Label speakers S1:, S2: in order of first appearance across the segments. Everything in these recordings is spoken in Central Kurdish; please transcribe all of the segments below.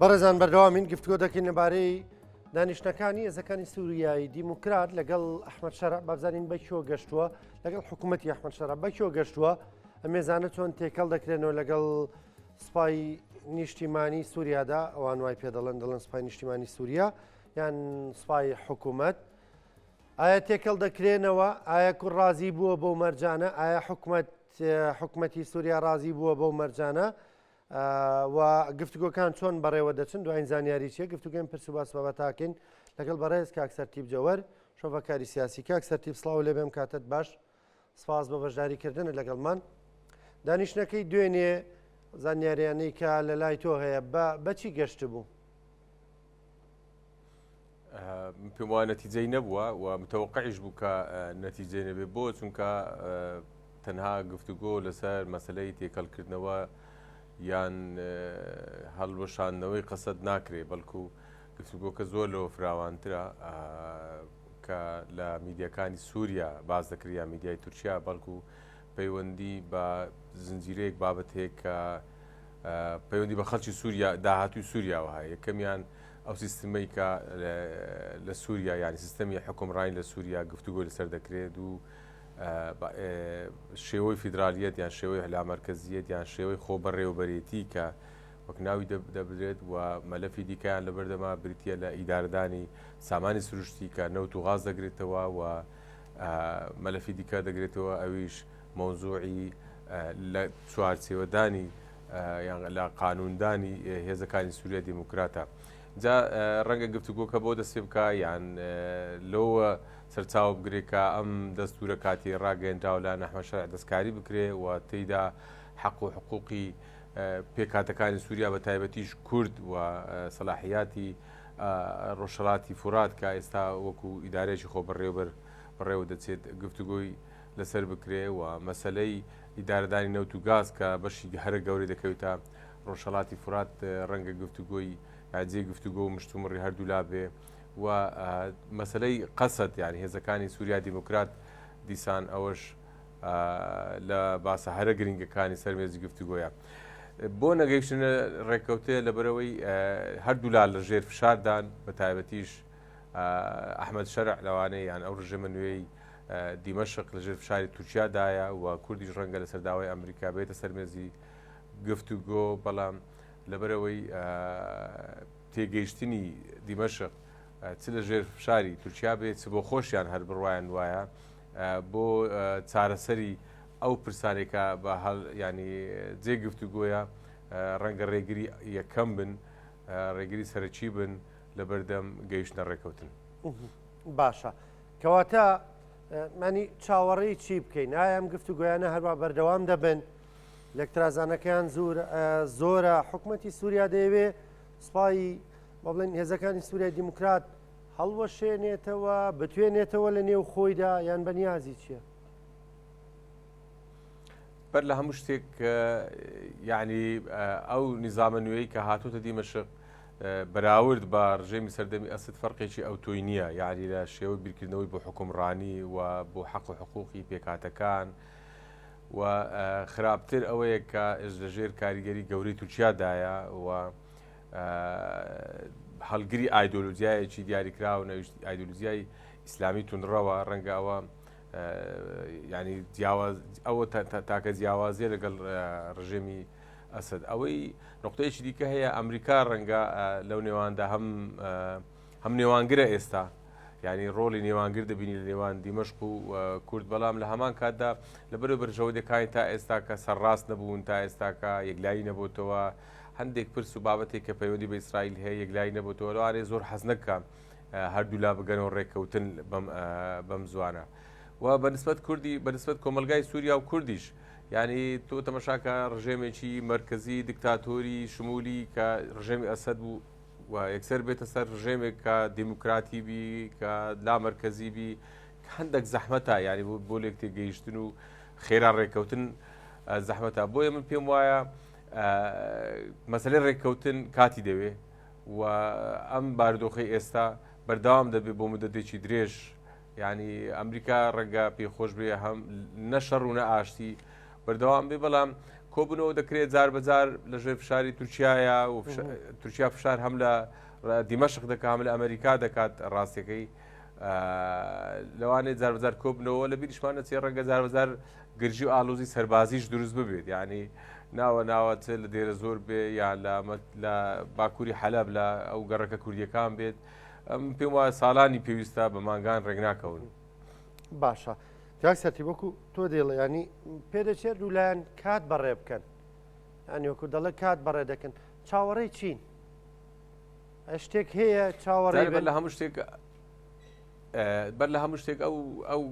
S1: بەڕێزان بەردەوامین گفتگۆ دەکەین لەبارەی دانیشتەکانی هێزەکانی سووریایی دیموکرات لەگەڵ ئەحمەد شەرع بابزانین بەکیۆ گەشتووە لەگەڵ حکوومەتی ئەحمەد شەرع بەکیۆ گەشتووە ئەمێزانە چۆن تێکەڵ دەکرێنەوە لەگەڵ سوپای نیشتیمانی سووریادا ئەوان وای پێ دەڵێن سوپای نیشتیمانی سووریا یان سوپای حکوومەت ئایا تێکەڵ دەکرێنەوە ئایا کوڕ ڕازی بووە بەو مەرجانە ئایا حکوومەتی سووریا ڕازی بووە بەو مەرجانە و گفتوگۆکان چۆن بەڕێوە دەچن دوایین زانیاری چیە گفتوگەین پرس و باس بابەتاکەین لەگەڵ بەڕێز کاک سەرتیب جەوەر شۆڤەکاری سیاسی کاک سەرتیب سڵاو لێ بێم کاتت باش سپاس بە بەشداریکردنت لەگەڵمان دانیشتەکەی دوێنێ زانیاریانەی کە لە لای تۆ هەیە بەچی گەشت بوو
S2: پێم وایە نەتیجەی نەبووە و متەوەقعیش بوو کە نەتیجەی نەبێ بۆ چونکە تەنها گفتوگۆ لەسەر مەسلەی تێکەڵکردنەوە یان هەڵوەشاندنەوەی قەسەد ناکرێ بەڵکو گفتوگۆکە زۆر لەوە فراوانترە کە لە میدیەکانی سووریا باز دەکرێت یا میدیای تورکیا بەڵکو پەیوەندی بە زنجیرەیەک بابەت هەیە کە پەیوەندی بە خەڵکی سووریا داهاتوی سووریاوە هەیە یەکەمیان ئەو سیستمەی کە لە سووریا یانی سیستەمی حکومڕانی لە سووریا گفتوگۆ لەسەر دەکرێت و شێوەی فیدرالیەت یان شێوەی هەلامەرکەزیەت یان شێوەی خۆ بەڕێوەبەرێتی کە وەک ناوی دەبرێت و مەلەفی دیکەیان لەبەردەما بریتە لە ئیدارەدانی سامانی سروشتی کە نەوت و غاز دەگرێتەوە و مەلەفی دیکە دەگرێتەوە ئەویش مۆزوعی لە چوارچێوەدانی یان لە قانوندانی هێزەکانی سووریا دیموکراتە جا ڕەنگە گفتوگۆکە بۆ دەستێ بکە یان لەوە سەرچاو بگرێت کە ئەم دەستورە کاتی ڕاگەیەنراوە لە ئەحمەد شەرع دەستکاری بکرێ و تێیدا حەق و حقوقی پێکهاتەکانی سووریا بە تایبەتیش کورد و سەلاحیاتی ڕۆژهەڵاتی فورات کە ئێستا وەکو ئیدارێکی خۆ بەڕێوە دەچێت گفتوگۆی لەسەر بکرێ و مەسەلەی ئیدارەدانی نەوت و گاز کە بەشی هەرە گەورەی دەکەوێتە ڕۆژهەڵاتی فورات ڕەنگە گفتوگۆی جێ گفتوگۆ و مشتومڕی هەردوو لا بێ و مەسلەی قەسەد یانی هێزەکانی سووریا دیموکرات دیسان ئەوەش لە باسە هەرە گرنگەکانی سەرمێزی گفتوگۆیە بۆ نەگەیشتنە ڕێککەوتێ لەبەرەوەی هەردوو لا لە ژێر فشاردان بە تایبەتیش ئەحمەد شەرع لەوانەیە یان ئەو ڕژەمە نوێی دیمەشق لە ژێر فشاری تورکیادایە و کوردیش ڕەنگە لە سەرداوای ئەمریکا بێتە سەرمێزی گفتوگۆ بەڵام لەبەرەوەی تێگەیشتنی دیمەشق چ لە ژێر فشاری تورکیا بێت بۆ خۆشیان هەر بڕواان وایە بۆ چارەسەری ئەو پرسانێکە بە هەڵ ینی جێ گفتوگۆیە ڕەنگە ڕێگری یەکەم بن ڕێگری سەرچی بن لە بەردەم گەیشتنە ڕێکەوتن
S1: باشە کەواتە مانی چاوەڕێی چی بکەین ئایا ئەم گفتوگۆیانە هەروە بەردەوام دەبن لەکترازانەکەیان زۆرە حکوومەتی سووریا دەیەوێ سوپای بڵێن هێزەکانی سووریای دیموکرات هەڵوەشێنێتەوە بتوێنێتەوە لە نێو خۆیدا یان بەنیازی چییە؟
S2: بەر لە هەموو شتێک یعنی ئەو نیزامە نوێی کە هاتوتە دیمەشق بەراورد بە ڕژێمی سەردەمی ئەسد فەرقێکی ئەو تۆی نییە یعنی لە شێوەی بیرکردنەوەی بۆ حکومڕانی و بۆ حەق و حقوقی پێکاتەکان و خراپتر ئەوەیە کە لەژێر کاریگەری گەورەی تورکیادایە و هەڵگری ئایدۆلۆژیایەکی دیاریکراوە ئایدۆلۆژیای ئیسلامی تونڕەوە ڕەنگە ئەوە ینی ئەوە تاکە جیاوازیە لەگەڵ ڕژێمی ئەسد ئەوەی نقطەیەکی دیکە هەیە ئەمریکا ڕەنگە لەو نێواندا هەم نێوانگرە ئێستا ینی ڕۆڵی نێوانگر دەبینی لە نێوان دیمەشق و کورد بەڵام لە هەمان کاتدا لەبەرەوەی بەرژەوەدەکانی تا ئێستا کە سەرڕاست نەبوون تا ئێستاکە یەکلایی نەبووتەوە هەندێک پرس و بابەتێک کە پەیوەندی بە ئیسرائیل هەیە یەکلایی نەبووتەوە لەوانێ زۆر حەز نەکەم هەردوو لا بگەنەوە ڕێککەوتن بەم زوانە و بەنسبەت کۆمەلگای سووریا و کوردیش ینی تۆ تەمەشاکە ڕژێمێکی مرکزی دیکتاتۆری شمولی کە ڕژێمی ئەسەد بوو و یەکسەر بێتە سەر ڕژێمێک کە دیموکراتی بی کە لا مرکزی بی هەندێک زەحمەتە ینی بۆ لێک تێگەیشتن و خێرا ڕێککەوتن زەحمەتە بۆیە من پێم وایە مەسلەی ڕێککەوتن کاتی دەوێ و ئەم بارودۆخی ئێستا بەردەوام دەبێت بۆ مدەتێکی درێژ ینی ئەمریکا ڕەنگە پێخۆش بێ هەم نەشەڕ و نە ئاشتی بەردەوام بێ بەڵام کۆبوونەوە دەکرێت جار بەجار لەژێر فشاری تورکایە و تورکیا فشار هەم لە دیمەشق دەکات هەم لە ئەمریکا دەکات ڕاستیەکەی لەوانێت جار بەجار کۆبنەوە لە بیریشمانە چێ ڕەنگە جار بەجار گرژی و ئالۆزی سەربازیش دروست ببێت یعنی ناوە چ لە دێرە زۆر بێ یان لە باکووری حەلەب لە ئەو گەڕەکە کوردیەکان بێت پێم وایە ساڵانی پێویستە بە مانگان ڕێگناکەون.
S1: باشە جاکسەتی وەکو تۆ دێڵە ینی پێدەچێت دوولایەن کات بەڕێ بکەن ینی وەکو دەڵێ کات بەڕێ دەکەن چاوەڕێی چین شتێک هەیە چاوەڕێ
S2: بەر لە هەموو شتێک ئەو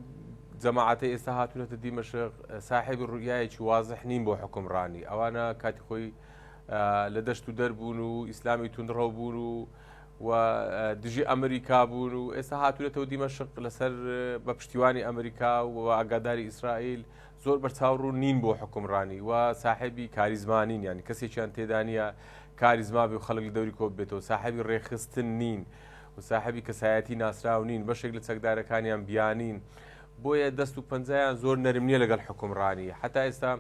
S2: جەماعەتە ئێستا هاتوونەتە دیمەشق ساحێبی ڕوویایەکی وازح نین بۆ حکومڕانی ئەوانە کاتی خۆی لە دەشت و دەربوون و ئیسلامی توندڕەو بوون و دژی ئەمریکا بوون و ئێستا هاتوونەتەوە دیمەشق لەسەر بە پشتیوانی ئەمریکا و ئاگاداری ئیسرائیل زۆر بەرچاوڕوو نین بۆ حکومڕانی و ساحێبی کاریزمانین ینی کەسێکیان تێدانە کاریزما بێ و خەڵک لە دەوری کۆ بێتەوە ساحێبی ڕێخستن نین و ساحێبی کەسایەتی ناسرااو نین بەشێک لە چەکدارەکانیان بیانین بۆیە دەست و پەنجیان زۆر نەرم نییە لەگەڵ حکومڕانی حتا ئێستا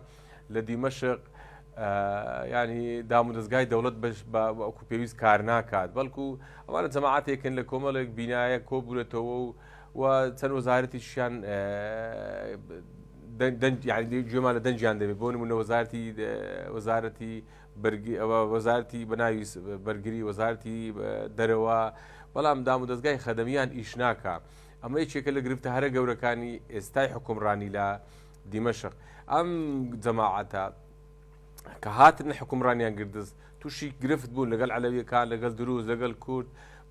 S2: لە دیمەشق ینی دام و دەستگای دەوڵەت بەکو پێویست کار ناکات بەڵکو ئەوانە جەماعەتێکن لە کۆمەڵێک بینایە کۆبوورێتەوە و چەند وەزارەتیشیان گوێمان لە دەنجیان دەبێت بۆ نمونە وەزارەتی بەناوی بەرگری وەزارەتی دەرەوە بەڵام دام و دەستگای خەدەمیان ئیش ناکە ئەمە یەکێکە لە گرفتە هەرە گەورەکانی ئێستای حکومڕانی لە دیمەشق ئەم جەماعەتە کە هاتن حکومڕانیان گردست تووشی گرفت بوون لەگەڵ عەلەویەکان لەگەڵ دروست لەگەڵ کورد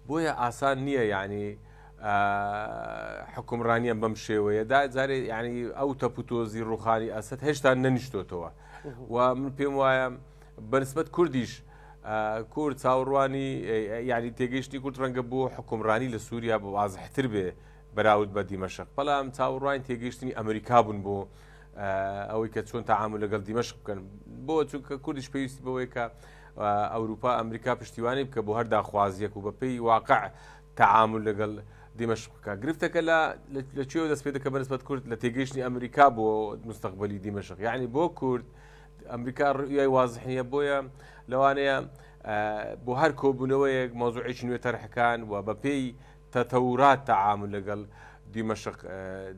S2: بۆیە ئاسان نییە یعنی حکومڕانیان بەم شێوەیە جارێ ینی ئەو تەپوتۆزی ڕوخانی ئەسد هێشتا نەنیشتۆتەوە و من پێم وایە بەنسبەت کوردیش کورد چاوەڕوانی یعنی تێگەیشتنی کورد ڕەنگە بۆ حکومڕانی لە سووریا بە وازحتر بێ بەراورد بە دیمەشق بەڵام چاوەڕوانی تێگەیشتنی ئەمریکا بوون بۆ ئەوەی کە چۆن تەعامل لەگەڵ دیمەشق بکەن بۆ چونکە کوردیش پێویستی بەوەی کە ئەوروپا ئەمریکا پشتیوانی بکە بۆ هەر داخوازیەک و بەپێی واقع تەعامل لەگەڵ دیمەشق بکە گرفتەکە لەکوێوە دەست پێ دەکە بەنسبەت کورد لە تێگەیشتنی ئەمریکا بۆ مستەقبەلی دیمەشق یعنی بۆ کورد ئەمریکا ڕویای وازحیە بۆیە لەوانەیە بۆ هەر کۆبوونەوەیەک مۆزوعێکی نوێ تەرحەکان و بەپێی تەتەورات تەعامل لەگەڵ دیمەشق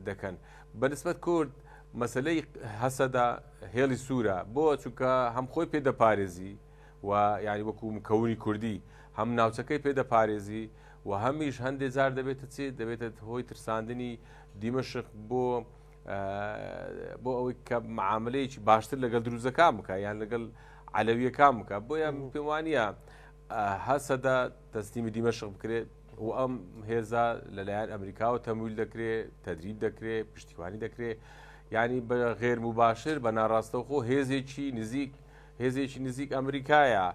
S2: دەکەن بەنسبەت کورد مەسلەی هەسەدا هێڵی سوورە بۆ چونکە هەم خۆی پێدەپارێزی و یعنی وەکو مکەونی کوردی هەم ناوچەکەی پێدەپارێزی و هەمیش هەندێک جار دەبێتە چێت دەبێتە هۆی ترساندنی دیمەشق بۆ ئەوەی کە معاملەیەکی باشتر لەگەڵ دروزەکان بکە یان لەگەڵ عەلەویەکان بکە بۆیە پێم وانییە هەسەدا تەسلیمی دیمەشق بکرێت و ئەم هێزا لەلایەن ئەمریکاوە تەمویل دەکرێت تەدریب دەکرێت پشتیوانی دەکرێت ینی بە غێر مباشر بە ناڕاستەوخۆ هێزێکی نزیک ئەمریکایە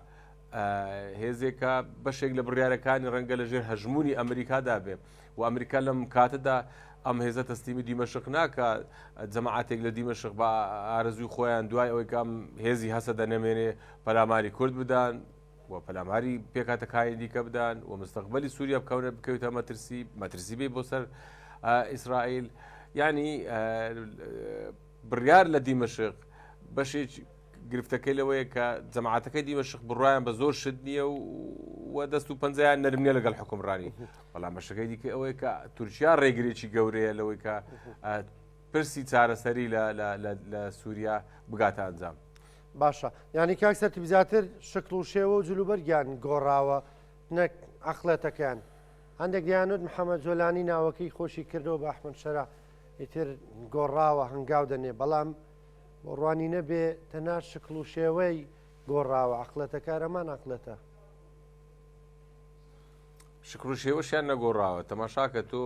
S2: هێزێکە بەشێک لە بڕیارەکانی ڕەنگە لەژێر هەژمونی ئەمریکادا بێ و ئەمریکا لەم کاتەدا ئەم هێزە تەسلیمی دیمەشق ناکە جەماعەتێک لە دیمەشق بە ئارەزوی خۆیان دوای ئەوەی کە ئەم هێزی هەسە دەنەمێنێ پەلاماری کورد بدان و پەلاماری پێکاتەکانی دیکە بدان و مستەقبەلی سووریا بکەوێتە مەترسی بێ بۆ سەر ئیسرائیل ینی بڕیار لە دیمەشق بەشێک گرفتەکەی لەوەیە کە جەماعەتەکەی دیمەشق بڕایان بە زۆر شت نییە و دەست و پەنجەیان نەرم نییە لەگەڵ حکومڕانی بەڵام بەشەکەی دیکە ئەوەیە کە تورکیا ڕێگرێکی گەورەیە لەوەی کە پرسی چارەسەری لە سووریا بگاتە ئەنجام.
S1: باشە ینی کاکسەتی زیاتر شکل و شێوە و جلوبەرگیان گۆڕاوە نەک ئەخڵەتەکەیان هەندێک دیانوت محەممەد جۆلانی ناوەکەی خۆشی کردەوە بە ئەحمەد شەرا ئیتر گۆڕاوە هەنگاو دەنێ بەڵام بۆ ڕوانی نەبێ تەنها شکل و شێوەی گۆڕاوە ئەخڵەتەکارەمان ئەخڵەتە
S2: شکر و شێوەشیان نەگۆڕاوە تەماشاکە تۆ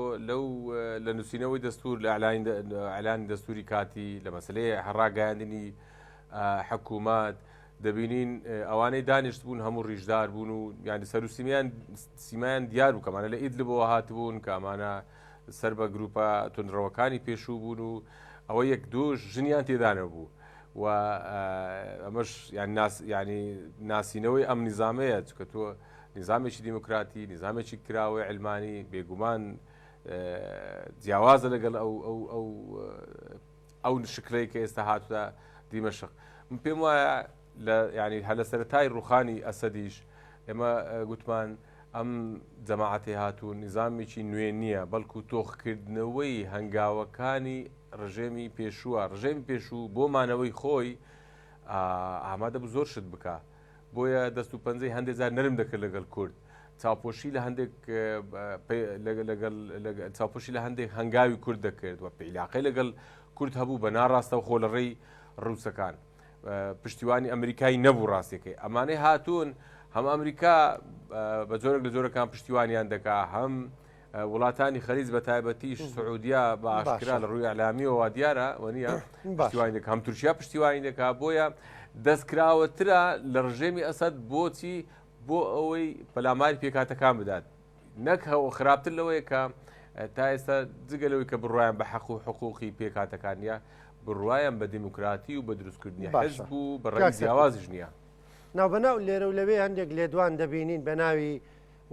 S2: لە نووسینەوەی دەستور لە ئەعلانی دەستوری کاتی لە مەسلەی هەڕاگەیاندنی حکوومەت دەبینین ئەوانەی دانیشت بوون هەموو ڕیژدار بوون و یانی سەر و سیمایان دیار بوو کەمانە لە ئیدلبەوە هاتبوون کە ئەمانە سەر بە گروپە تونندڕەوەکانی پێشوو بوون و ئەوە یەک دووش ژنیان تێدانە بوو و ئەمەش ینی ناسینەوەی ئەم نیزامەیە چکە تۆ نظامێکی دیموکراتی نظامێکی کراوەی علمانی بێگومان جیاوازە لەگەڵ ئەو شکلەی کە ئێستا هاتووە دیمەشق پێم وایە ینی هە لە سەرەتای ڕوخانی ئەسەدیش ئێمە گوتمان ئەم جەماعەتی هاتوو نظامێکی نوێ نییە بەڵکو تۆخکردنەوەی هەنگاوەکانی ڕژێمی پێشووە ڕژێمی پێشوو بۆ مانەوەی خۆی ئامادە بوو زۆر شت بکە بۆیە دەست و پەنجەی هەندێک جار نەرم دەکرد لەگەڵ کورد چاوپۆشی لە هەندێک چاوپۆشی لە هەندێک هەنگاوی کورد دەکرد و پەیلاقی لەگەڵ کورد هەبوو بە ناڕاستە و خۆ لە ڕێی ڕووسەکان پشتیوانی ئەمریکای نەبوو ڕاستیەکەی ئەمانەی هاتوون هەم ئەمریکا بە جۆرێک لە جۆرەکان پشتیوانیان دەکا هەم وڵاتانی خەریج بە تایبەتیش سعودیا بە ئاشکرا لە ڕووی ئەعلامیەوە دیارە وەنیە پشتیوانی دەکا هەم تورکیا پشتیوانی دەکا بۆیە دەستکراوەترە لە ڕژێمی ئەسەد بۆچی بۆ ئەوەی پەلاماری پێکاتەکان بدات نەک هەوە خراپتر لەوەیە کە تا ئێستا جگەلەوەی کە بڕواان بە حەق و حقوقی پێکاتەکانە بڕواان بە دیموکراتی و بە دروستکردنی حزب و بە ڕێی جیاوازش نییە
S1: ناوبەناو لێرە و لەوێ هەندێک لێدوان دەبینین بە ناوی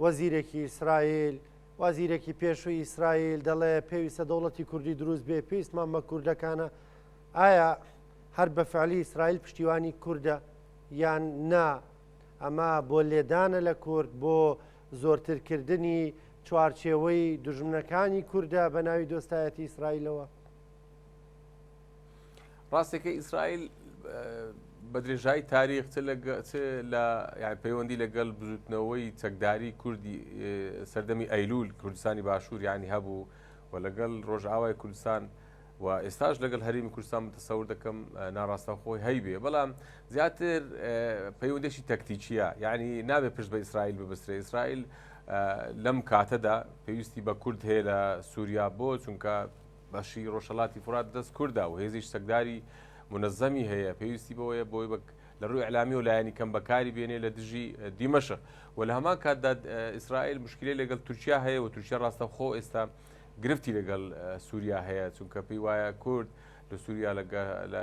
S1: وەزیرێکی ئیسرائیل وازیرێکی پێشووی ئیسرائیل دەڵێ پێویستە دەوڵەتی کوردی دروست بێ پێویستمان بە کوردەکانە ئایا هەر بە فعلی ئیسرائیل پشتیوانی کووردە یان نا ئەمە بۆ لێدانە لە کورد بۆ زۆرترکردنی چوارچێوەی دژمنەکانی کووردە بە ناوی دۆستایەتی ئیسرائیلەوە
S2: ڕاستێکە ئیسرائیل بە درێژایی تاریخ لە پەیوەندی لەگەڵ بزوتنەوەی چەکداری کوردی سەردەمی ئەیلول کوردستانی باشوور یانی هەبوو و لەگەڵ ڕۆژئاوای کوردستان و ئێستاش لەگەڵ هەرێمی کوردستان تەسەور دەکەم ناڕاستە خۆی هەیبێ بەڵام زیاتر پەیوەندێکی تەکتیکیە یعنی نابێت پشت بە ئیسرائیل ببسترێ ئیسرائیل لەم کاتەدا پێویستی بە کورد هەیە لە سووریا بۆ چونکە بەشی ڕۆژهەڵاتی فورات دەست کووردا و هێزیش سەکداری منەزەمی هەیە پێویستی بەوەیە بۆی لە ڕووی ئەعلامی و لایەنی کەم بەکاری بێنێ لە دژی دیمەشق و لە هەمان کاتدا ئیسرائیل مشکلەی لەگەڵ تورکیا هەیە و تورکیا ڕاستە خۆ ئێستا گرفتی لەگەڵ سووریا هەیە چونکە پێی وایە کورد لە سووریا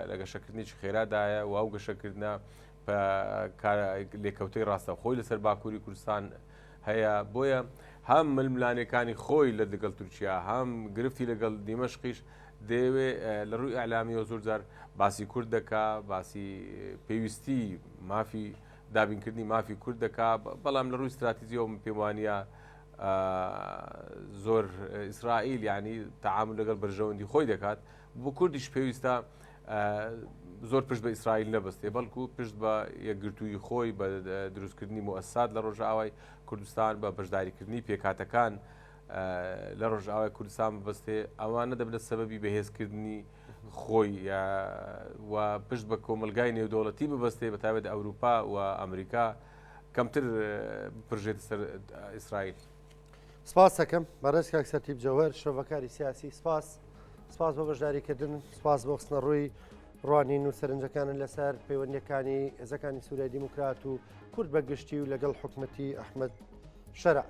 S2: لە گەشەکردنیی خێرادایە و ئەو گەشەکردە لێکەوتەی ڕاستە خۆی لەسەر باکووری کوردستان هەیە بۆیە هەم ململانەکانی خۆی لە لەگەڵ تورکیا هەم گرفتی لەگەڵ دیمەشقیش دەیەوێ لە ڕووی ئەعلامیەوە زۆر جار باسی کورد دەکا باسی پێویستی مافی دابینکردنی مافی کورد دەکا بەڵام لە ڕووی استراتیزیەوە پێم وانە زۆر ئیسرائیل ینی تەعامل لەگەڵ بەرژەوەندی خۆی دەکات بۆ کوردیش پێویستە زۆر پشت بە ئیسرائیل نەبستێ بەڵکو پشت بە یەکگرتووی خۆی بە دروستکردنی مؤسسات لە ڕۆژئاوای کوردستان بە بەشداریکردنی پێکاتەکان لە ڕۆژئاوای کوردستان ببستێ ئەوانە دەبێت سەبەبی بەهێزکردنی خۆی و پشت بە کۆمەلگای نێودەوڵەتی ببەستێ بە تایبەت ئەوروپا و ئەمریکا کەمتر پرژێتە سەر ئیسرائیل.
S1: سپاس دەکەم بەڕێز کاک سەرتیب جەوهەر شۆڤەکاری سیاسی سپاس بۆ بەشداریکردن سپاس بۆ خستنە ڕووی ڕوانین و سەرنجەکانن لەسەر پەیوەندیەکانی هێزەکانی سووریا دیموکرات و کورد بەگشتی و لەگەڵ حکومەتی ئەحمەد شەرع.